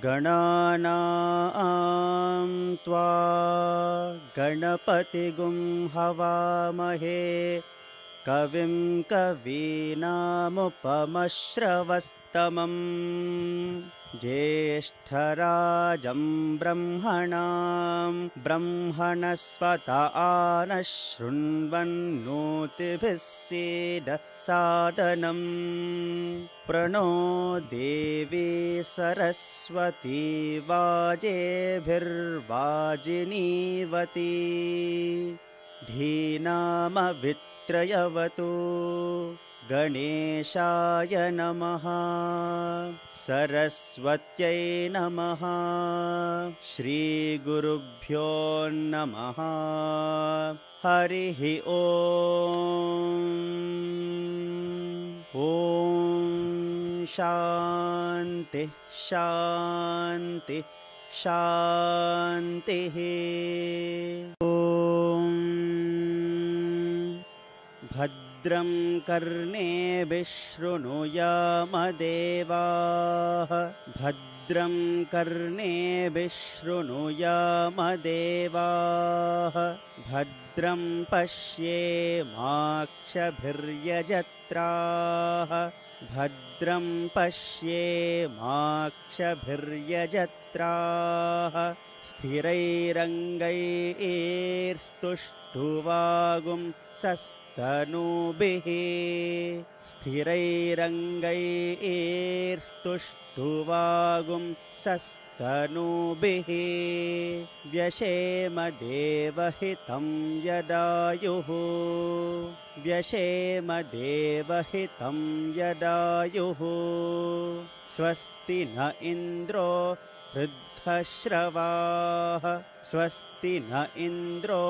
गणानां त्वा गणपतिगुं हवामहे कविं कवीनामुपमश्रवस्तमं ज्येष्ठराजं ब्रह्मणां ब्रह्मणस्पत आनः शृण्वन्नोतिभिः सीदसादनम् प्रणो देवी सरस्वती वाजेभिर्वाजिनीवती धीनामवित्रयवतु गणेशाय नमः सरस्वत्यै नमः श्रीगुरुभ्यो नमः हरिः ॐ शान्ति शान्ति शान्तिः। भद्रं कर्णेभिः शृणुयामदेवाः भद्रं कर्णेभिः शृणुयामदेवाः भद्रं पश्येमाक्षभिर्यजत्राः भद्रं पश्येमाक्षभिर्यजत्राः स्थिरैरङ्गैस्तुष्टुवागुं सस्तनूभिः स्थिरैरङ्गैस्तुष्टुवागुं सस्तनूभिः व्यशेमदेवहितं यदायुः व्यशेमदेवहितं यदायुः स्वस्ति न इन्द्रो वृद्धश्रवाः स्वस्ति न इन्द्रो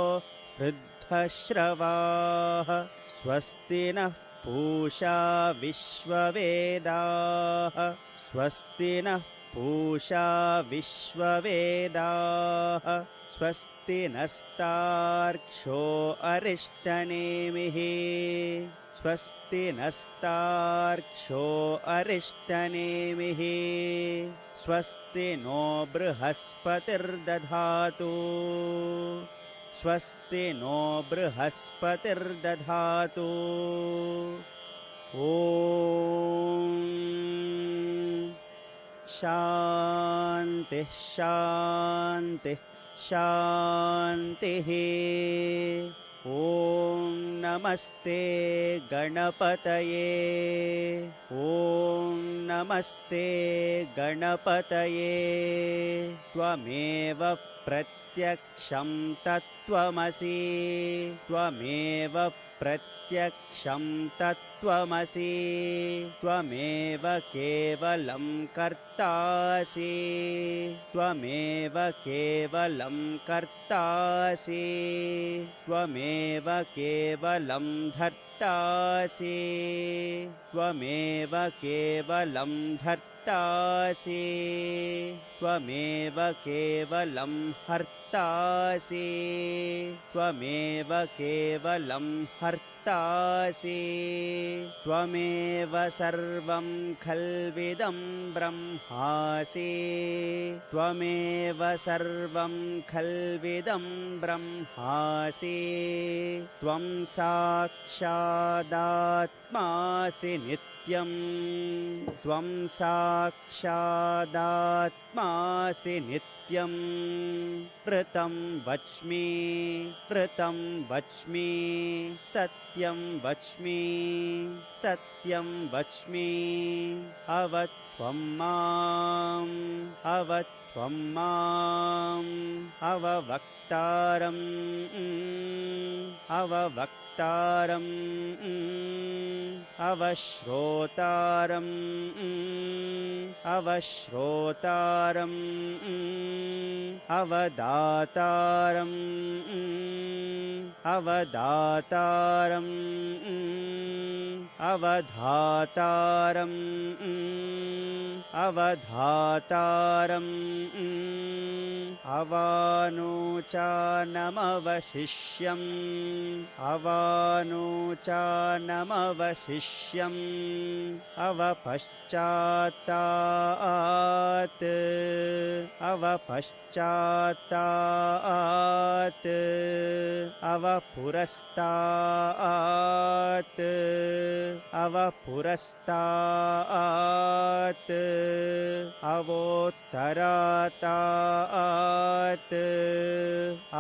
वृद्धश्रवाः स्वस्ति नः पूषा विश्ववेदाः स्वस्ति नः पूषा विश्ववेदाः स्वस्ति नस्तार्क्ष्यो अरिष्टनेमिः स्वस्ति नस्तार्क्ष्यो अरिष्टनेमिः स्वस्ति नो बृहस्पतिर्दधातु स्वस्ति नो बृहस्पतिर्दधातु ॐ शान्तिः शान्तिः शान्तिः। ॐ नमस्ते गणपतये ॐ नमस्ते गणपतये त्वमेव प्रत्यक्षं तत्त्वमसि त्वमेव प्रत्यक्षं तत्त्वमसि त्वमेव केवलं कर्तासि त्वमेव केवलं कर्तासि त्वमेव केवलं धर्तासि त्वमेव केवलं धर्तासि त्वमेव केवलं हर्तासि त्वमेव केवलं हर्तासि त्वमेव सर्वं खल्विदं ब्रह्मासि त्वमेव सर्वं खल्विदं ब्रह्मासि त्वं साक्षादात्मासि नित्यं त्वं साक्षादात्मासि नित्यं ऋतं वच्मि सत्यं वच्मि सत्यं वच्मि अवत्वं माम् अववक्तारम् अवश्रोतारम् अवदातारम् अवधातारम् अवधातारम् अवधातारम् अवानोचानमवशिष्यम् अवानोचानमवशिष्यम् अवपश्चात्तात् अवपश्चात्तात् अवपुरस्तात् अवपुरस्तात् अवोत्तरातात्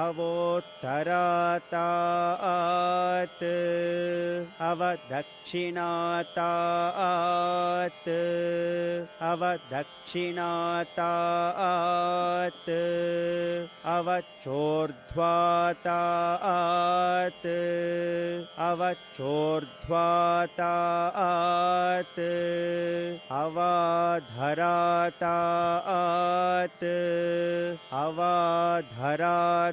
अवोत्तरातात् अवदक्षिणातात् अवदक्षिणातात् अवचोर्ध्वातात् अवचोर्ध्वातात् अवाधरातात् अवाधरातात्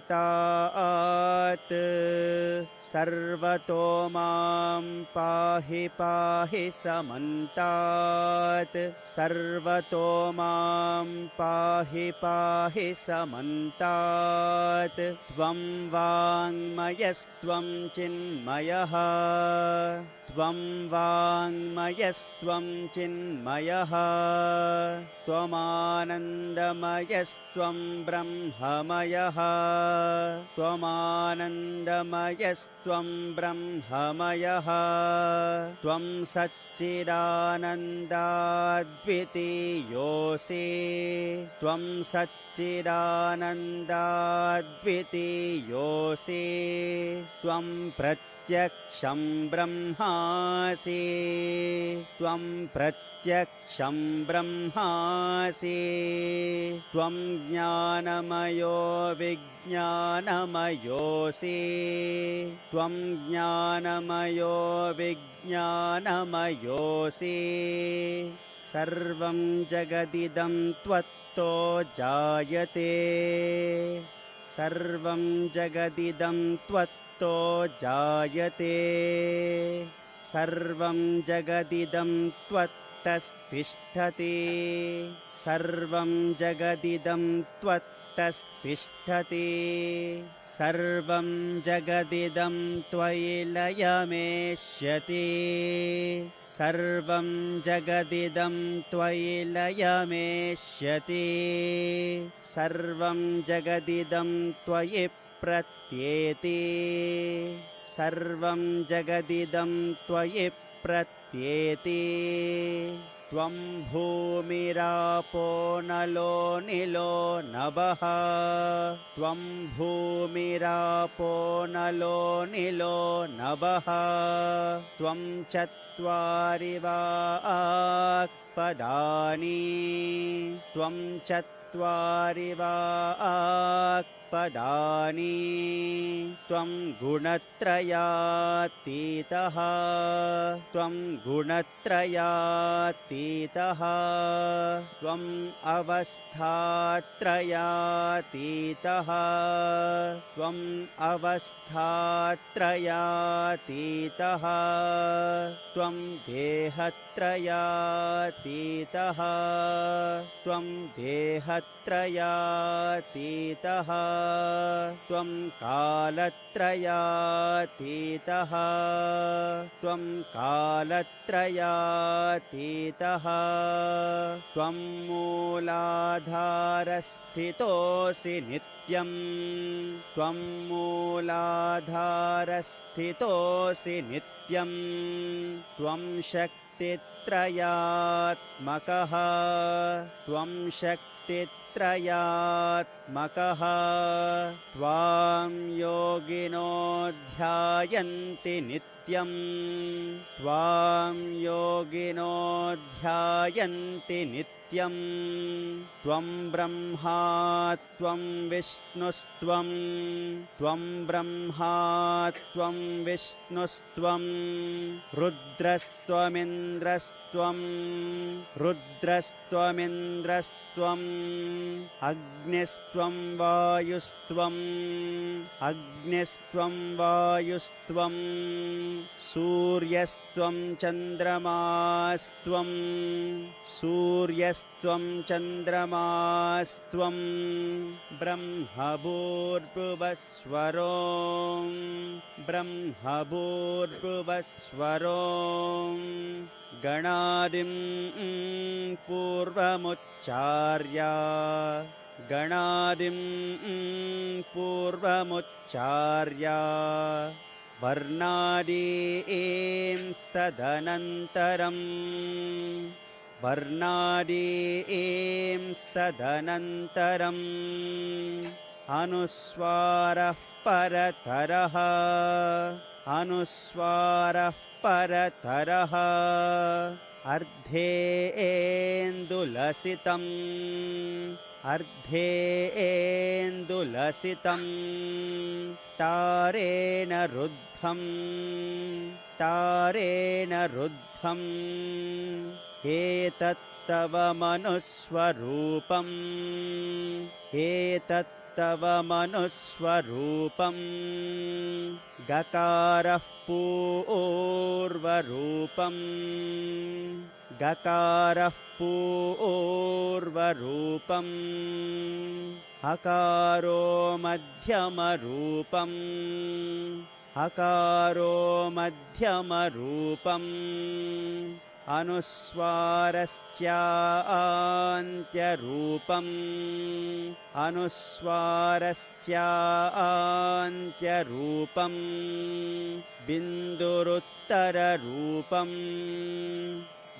सर्वतो मां पाहि पाहि समन्तात् सर्वतो मां पाहि पाहि समन्तात् त्वं वाङ्मयस्त्वं चिन्मयः त्वं वाङ्मयस्त्वं चिन्मयः त्वमानन्दमयस्त्वं ब्रह्ममयः त्वमानन्दमयस्त्वं ब्रह्ममयः त्वं सच्चिदानन्दाद्वितीयोऽसि त्वं सच्चिदानन्दाद्वितीयोऽसि त्वं प्रत्यक्षं ब्रह्मासि त्वं प्रत्यक्षं ब्रह्मासि त्वं ज्ञानमयो विज्ञानमयोऽसि त्वं ज्ञानमयो विज्ञानमयोऽसि सर्वं जगदिदं त्वत्तो जायते सर्वं जगदिदं त्वत्तो जायते सर्वं जगदिदं त्वत्तस्तिष्ठति सर्वं जगदिदं त्वत्तस्तिष्ठति सर्वं जगदिदं त्वयि लयमेष्यति सर्वं जगदिदं त्वयि लयमेष्यति सर्वं जगदिदं त्वयि प्रत्येति सर्वं जगदिदं त्वयि प्रत्येति त्वं भूमिरापो नलो निलो नभः त्वं भूमिरापो नलो निलो नभः त्वं चत्वारि वाक्पदानि त्वं चत्वारि वाक्पदानि त्वं गुणत्रयातीतः त्वं गुणत्रयातीतः त्वं अवस्थात्रयातीतः त्वं अवस्थात्रयातीतः त्वं देहत्रयातीतः त्वं देहत्रयातीतः त्वं कालत्रयातीतः त्वं कालत्रयातीतः त्वं मूलाधारस्थितोऽसि नित्यं त्वं मूलाधारस्थितोऽसि नित्यं त्वं शक्तित्रयात्मकः त्वं शक्तित्रयात्मकः त्वां योगिनो ध्यायन्ति नित्यं त्वां योगिनो ध्यायन्ति नित्यं नित्यं त्वं ब्रह्मा त्वं विष्णुस्त्वं ब्रह्मा त्वं विष्णुस्त्वं रुद्रस्त्वमिन्द्रस्त्वं रुद्रस्त्वमिन्द्रस्त्वम् अग्निस्त्वं वायुस्त्वम् अग्निस्त्वं वायुस्त्वं सूर्यस्त्वं चन्द्रमास्त्वं सूर्यस्त्वं चन्द्रमास्त्वं ब्रह्मभूर्भुवस्वरो ब्रह्मभूर्भुवस्वरो गणादिं पूर्वमुच्चार्य गणादिं पूर्वमुच्चार्य वर्णादींस्तदनन्तरं वर्णादींस्तदनन्तरम् अनुस्वारः परतरः अनुस्वारः परतरः अर्धेन्दुलसितम् अर्धेन्दुलसितं तारेण रुद्धं तारेण रुद्धम् एतत्तव मनुस्वरूपम् एतत्तव मनुस्वरूपम् गकारः पूर्वरूपम् गकारः पूर्वरूपम् अकारो मध्यमरूपम् अकारो मध्यमरूपम् अनुस्वारस्यान्त्यरूपम् अनुस्वारस्यान्त्यरूपम् बिन्दुरुत्तररूपम्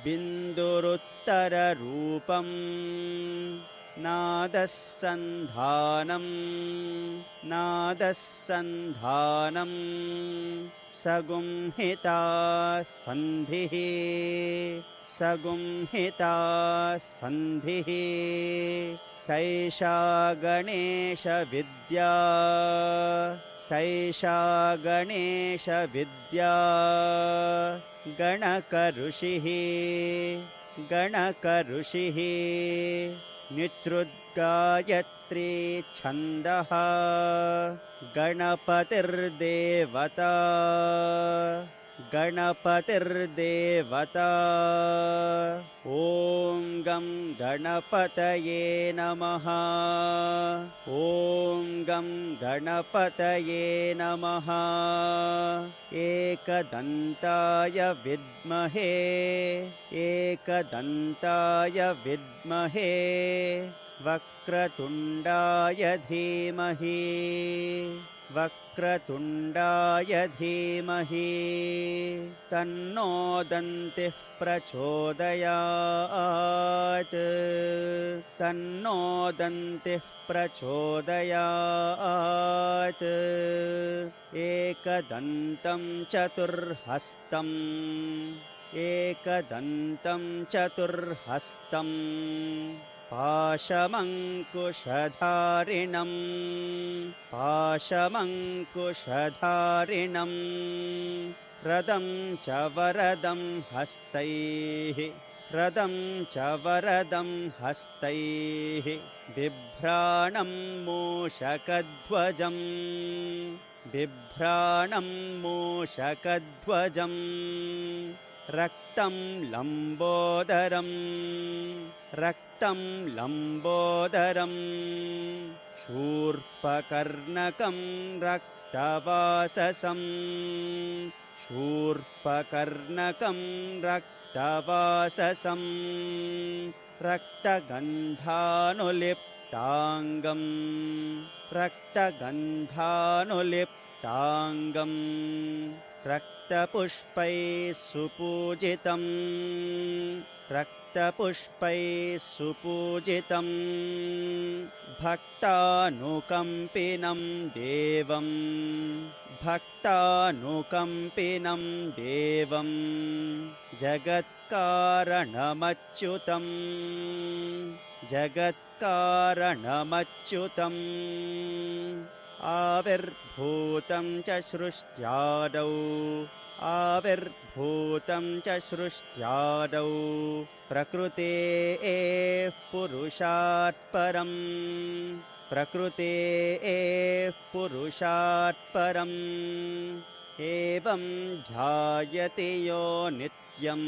बिन्दुरुत्तररूपम् नादस्सन्धानम् नादस्सन्धानम् सगुंहिता सन्धिः सगुंहिता सन्धिः सैषा गणेशविद्या सैषा गणेशविद्या गणकऋषिः गणकऋषिः निसृद्गायत्री छन्दः गणपतिर्देवता गणपतिर्देवता ॐ गं गणपतये नमः ॐ गं गणपतये नमः एकदन्ताय विद्महे एकदन्ताय विद्महे वक्रतुण्डाय धीमहि वक्रतुण्डाय धीमहि तन्नो दन्तिः प्रचोदयात् तन्नो दन्तिः प्रचोदयात् एकदन्तं चतुर्हस्तम् एकदन्तं चतुर्हस्तम् पाशमङ्कुशधारिणम् पाशमङ्कुशधारिणम् रदं च वरदं हस्तैः रदं च वरदं हस्तैः बिभ्राणं मूषकध्वजम् बिभ्राणं मूषकध्वजम् रक्तं लम्बोदरम् रक्तं लम्बोदरम् शूर्पकर्णकं रक्तवाससं शूर्पकर्णकं रक्तवाससं रक्तगन्धानुलिप्ताङ्गं रक्तगन्धानुलिप्ताङ्गं रक्तपुष्पैः सुपूजितं रक्तपुष्पैः सुपूजितं भक्तानुकम्पिनं देवं भक्तानुकम्पिनं देवं जगत्कारणमच्युतम् जगत्कारणमच्युतम् आविर्भूतं च सृष्ट्यादौ आविर्भूतं च सृष्ट्यादौ प्रकृतेः पुरुषात् परम् प्रकृतेः पुरुषात् परम् एवं ध्यायति यो नित्यम्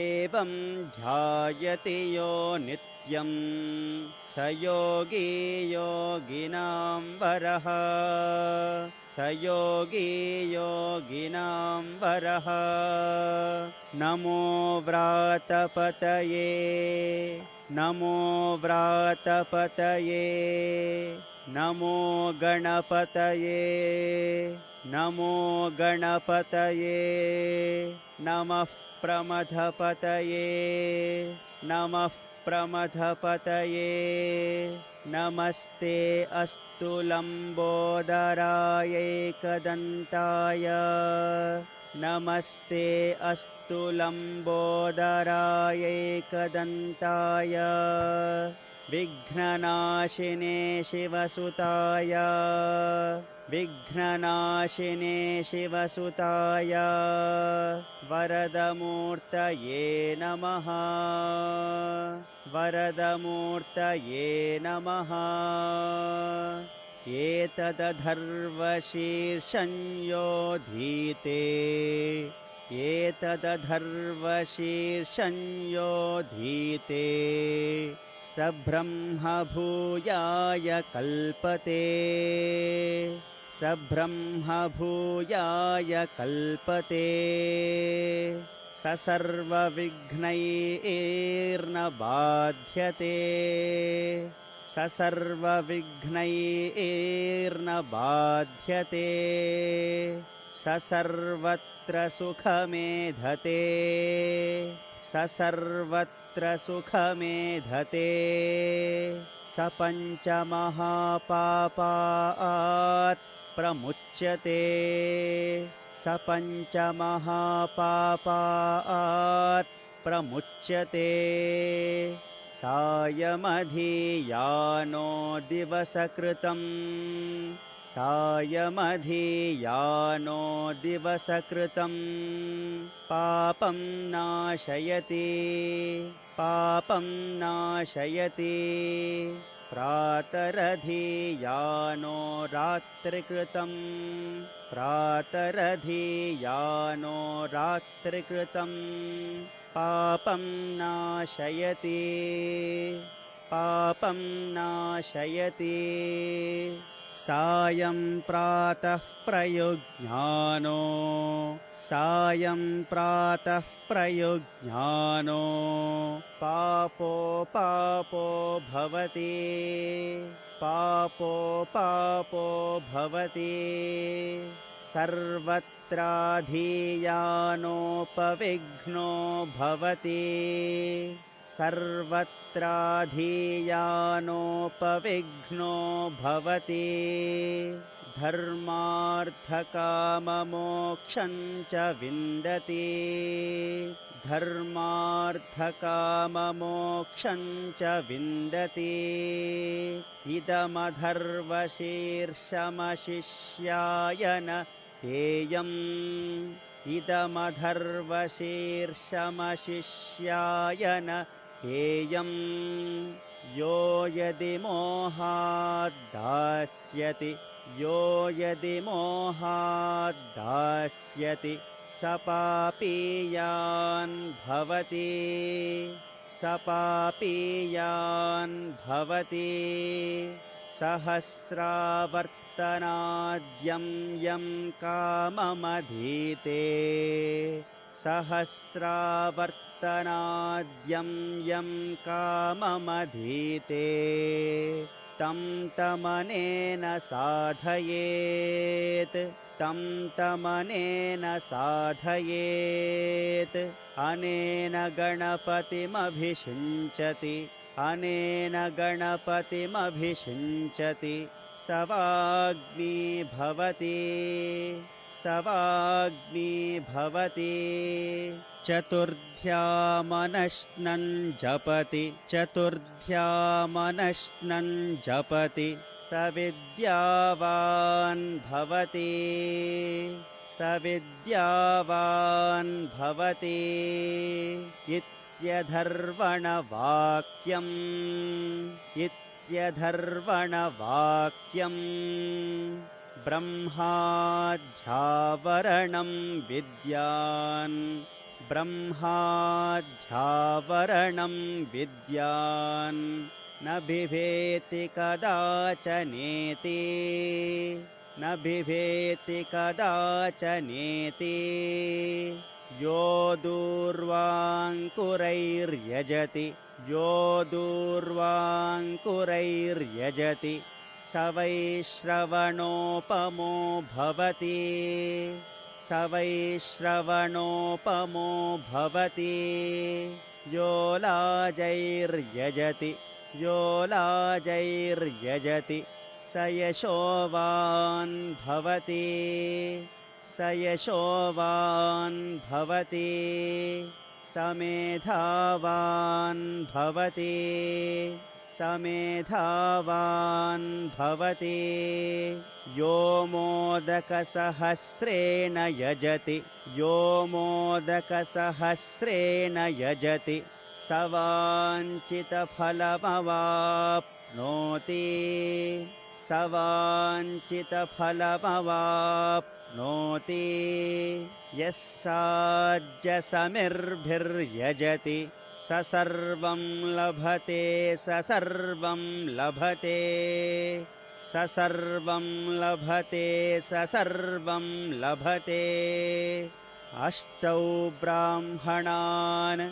एवं ध्यायति यो नित्यम् स योगी योगिनां वरः स योगी योगिनां वरः नमो व्रातपतये नमो व्रातपतये नमो गणपतये नमो गणपतये नमः प्रमथपतये नमः प्रमथपतये नमस्ते अस्तु लम्बोदरायैकदन्ताय नमस्ते अस्तु लम्बोदरायैकदन्ताय विघ्ननाशिने शिवसुताय विघ्ननाशिने शिवसुताय वरदमूर्तये नमः वरदमूर्तये नमः एतदधर्वशीर्षं योधीते एतदधर्वशीर्षं योधीते स ब्रह्मभूयाय कल्पते स ब्रह्मभूयाय कल्पते स सर्वविघ्नैर्न बाध्यते स सर्वविघ्नैर्न बाध्यते स सर्वत्र सुखमेधते स सर्वत्र सुखमेधते स पञ्चमहापापात् प्रमुच्यते स पञ्चमहापापात् प्रमुच्यते सायमधियानो दिवसकृतम् सायमधियानो दिवसकृतम् पापं नाशयति पापं नाशयति प्रातरधियानो रात्रिकृतम् प्रातरधियानो रात्रिकृतम् पापं नाशयति पापं नाशयति सायं प्रातः प्रयुज्ञानो सायं प्रातः प्रयुज्ञानो पापो पापो भवति पापो पापो भवति सर्वत्राधियानोपविघ्नो भवति सर्वत्राधियानोपविघ्नो भवति धर्मार्थकाममोक्षं च विन्दति धर्मार्थकाममोक्षं च विन्दति इदमधर्वशीर्षमशिष्याय न तेयम् इदमधर्वशीर्षमशिष्याय न हेयं यो यदि मोहाद्दास्यति यो यदि मोहाद्दास्यति स पापीयान् भवति स पापीयान् भवति सहस्रावर्तनाद्यं यं काममधीते सहस्रावर्तनाद्यं यं काममधीते तं तमनेन साधयेत् तं तमनेन साधयेत् अनेन गणपतिमभिषिञ्चति अनेन गणपतिमभिषिञ्चति स वाग्मी भवति स सवाग्नी भवति चतुर्ध्यामनश्नं जपति चतुर्ध्यामनश्नं जपति सविद्यावान् भवति सविद्यावान् भवति इत्यधर्वणवाक्यम् इत्यधर्वणवाक्यम् ब्रह्माध्यावरणं विद्यान् ब्रह्माध्यावरणं विद्यान् न बिभेति कदाचनेति न बिभेति कदाचनेति यो दूर्वाङ्कुरैर्यजति यो दूर्वाङ्कुरैर्यजति स वै श्रवणोपमो भवति स वै श्रवणोपमो भवति यो लाजैर्यजति यो लाजैर्यजति स यशोवान् भवति स यशोवान् भवति स मेधावान् भवति स मेधावान् भवति यो मोदकसहस्रेण यजति यो मोदकसहस्रेण यजति स वाञ्छितफलमवाप्नोति स वाञ्छितफलमवाप्नोति यः साज्यसमिर्भिर्यजति स सर्वं लभते स सर्वं लभते स सर्वं लभते स सर्वं लभते अष्टौ ब्राह्मणान्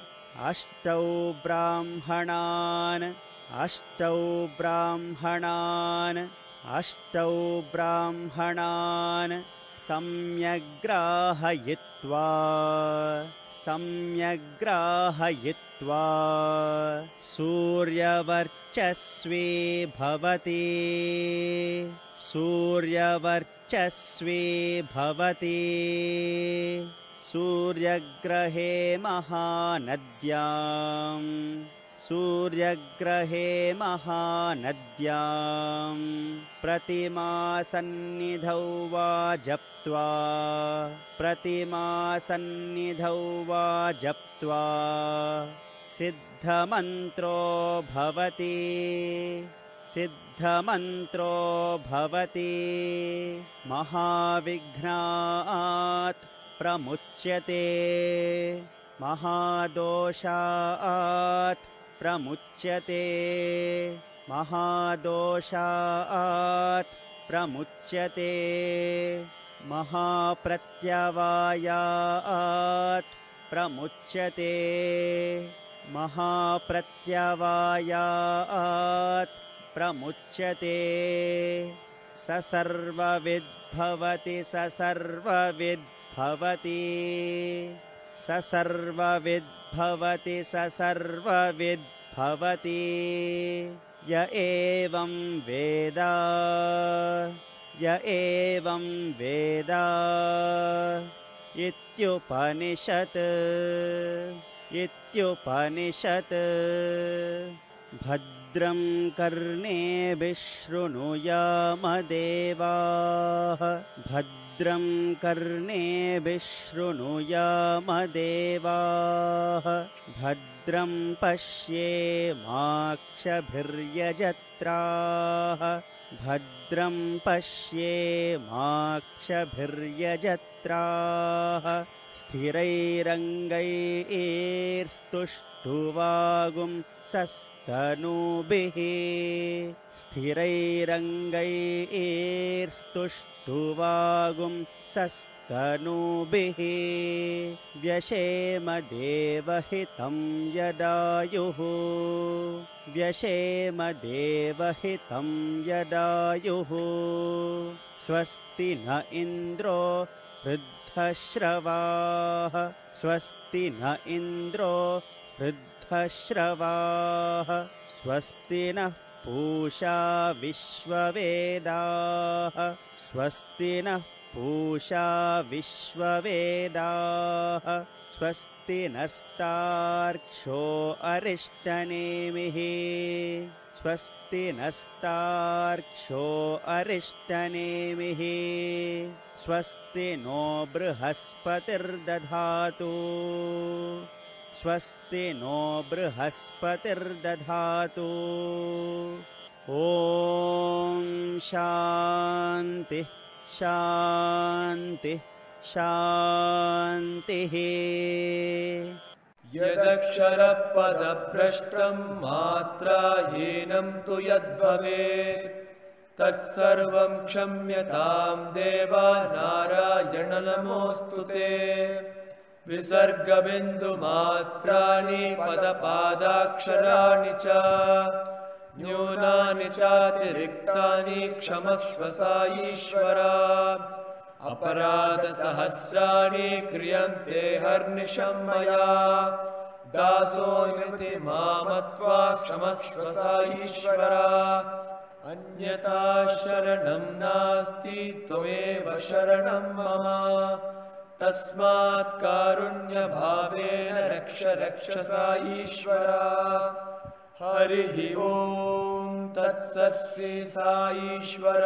अष्टौ ब्राह्मणान् अष्टौ ब्राह्मणान् अष्टौ ब्राह्मणान् सम्यग्राहयित्वा सम्यग्राहयित्वा सूर्यवर्चस्वी भवति सूर्यवर्चस्वी भवति सूर्यग्रहे महानद्याम् सूर्यग्रहे महानद्याम् प्रतिमासन्निधौ वा जप्त्वा प्रतिमासन्निधौ वा जप्त्वा सिद्धमन्त्रो भवति सिद्धमन्त्रो भवति महाविघ्नात् प्रमुच्यते महादोषात् प्रमुच्यते महादोषात् प्रमुच्यते महाप्रत्यवायात् प्रमुच्यते महाप्रत्यवायात् प्रमुच्यते स सर्वविद्भवति स सर्वविद्भवति स सर्वविद्भवति स सर्वविद्भवति य एवं वेद य एवं वेद इत्युपनिषत् इत्युपनिषत् भद्रं कर्णेभिः शृणुयामदेवाः भद्रं कर्णेभिः शृणुयामदेवाः भद्रं पश्येमाक्षभिर्यजत्राः भद्रं पश्येमाक्षभिर्यजत्राः स्थिरैरङ्गैस्तुष्टुवागुंसस्तनूभिः स्थिरैरङ्गैस्तुष्टुवागुंसस्तनूभिः व्यशेमदेवहितं यदायुः व्यशेमदेवहितं यदायुः स्वस्ति न इन्द्रो वृद्धश्रवाः स्वस्ति न इन्द्रो वृद्धश्रवाः स्वस्ति नः पूषा विश्ववेदाः स्वस्ति नः पूषा विश्ववेदाः स्वस्ति नस्तार्क्ष्यो अरिष्टनेमिः स्वस्ति नस्तार्क्ष्यो अरिष्टनेमिः स्वस्ति नो बृहस्पतिर्दधातु स्वस्ति नो बृहस्पतिर्दधातु ॐ शान्तिः शान्तिः शान्तिः। यदक्षरपदभ्रष्टं मात्राहीनं तु यद्भवेत् तत्सर्वं क्षम्यतां देवा नारायण नमोऽस्तु ते। विसर्गबिन्दुमात्राणि पदपादाक्षराणि च न्यूनानि चातिरिक्तानि क्षमस्व साईश्वर। अपराधसहस्राणि क्रियन्ते हर्निशं मया दासोऽस्मि मामत्वा क्षमस्व साईश्वर। अन्यथा शरणं नास्ति त्वमेव शरणं मम तस्मात् कारुण्यभावेन रक्ष रक्ष साईश्वर। हरिः ओं तत्सत् श्री साईश्वरार्पणमस्तु।